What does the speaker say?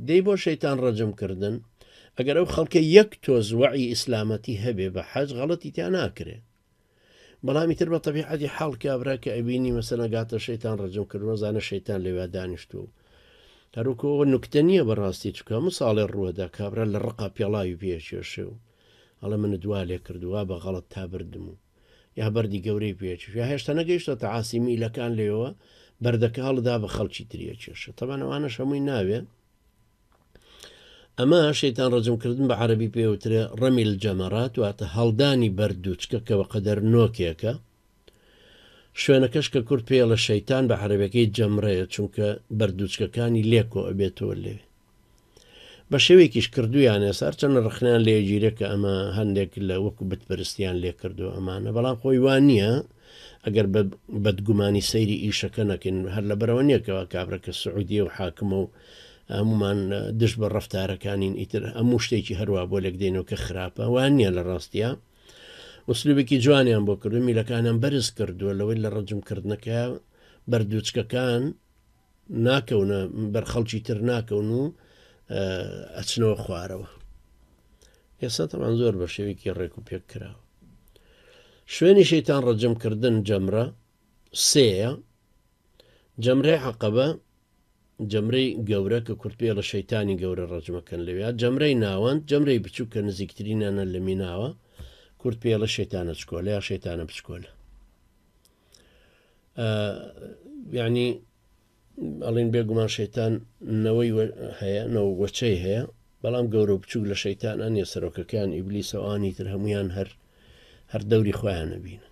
دەی بۆ شەیتان ڕەجمکردن ئەگەر ئەو خەڵکە یەک تۆز وەعی ئیسلامەتی هەبێ بە حەج غەڵەتی تیا ناکرێ بەڵامی تر بە تەبیعەتی حاڵ کابرا کە ئەبینی مەسەلە گاتە شەیتان ڕەجمکردن زانە شەیتان لێوا دانیشتووە هەروکەوە نوکتە نییە بەڕاستی چکە ساڵێ ڕووەدا کابرا لە ڕقا پێڵاوی پێچێشێ و هەڵە من دوا لێ کردووە بە غەڵت تا بردم و یا بەردی گەورەی پێچ یا هێشتا نەگەیشتە تەعاسی میلەکان لێەوە بەردەکە هەڵدا بە خەڵکی تریە کێشە تەبان ئەوانە شەمووی ناوێ ئەمە شەیتان ڕەجمکردن بە عەرەبی پێوترێ ڕەمی الجەمەرات واتە هەڵدانی بەردووچکە کە بە قەدەر نۆکێکە شوێنەکەش کە کورد پێ لە شەیتان بە عەرەبەکەی جەمرەیە چونکە بەردووچکەکانی لێکۆ ئەبێتەوە لێ بە شێوێکیش کردویان ێسار چەند ڕخنیان لێگیرە کە ئەمە هەندێک لە وەکو بتپەرستیان لێ کردو ئەمانە بەڵام خۆی وان نییە ئەگەر بەدگومانی سەیری ئیشەکە نەکەین هەر لە بەرەوە نییەکەوە کابرەکە سعودیە و حاکمە و هەمومان دش بە ڕەفتارەکانین ئیتر هەموو شتێکی هەروە بۆ لێک دێنەوە کە خراپە وان نییە لە ڕاستیە وسلوبێکی جوانیان بۆ کردو میلەکانیان بەرز کردووە لەوەی لە ڕەجمکردنەکە بەردووچکەکان ناکەونە بەرخەڵکی تر ناکەون و ئەچنەوە خوارەوە ئێستا تەمان زۆر بە شێوێکی ڕێک و پێک کراوە شوێنی شەیتان ڕەجمکردن جەمرە سێیە جەمرەی عەقەبە جەمرەی گەورە کە کورد پێ لە شەیتانی گەورە ڕەجمەکەن لەوێ جەمرەی ناوەند جەمرەی بچوو کە نزیکترینانە لە میناوە کورد پێ لە شەیتانە چکۆلە یا شەیتانە بچکۆلە یعنی ئەڵین بێگومان شەیتان نەوەی هەیە نەوە وەچەی هەیە بەڵام گەورە و بچوو لە شەیتان ئەنیە سەرۆکەکان ئیبلیس ئەوانی تر هەمویان هەر دەوری خۆیان نەبینە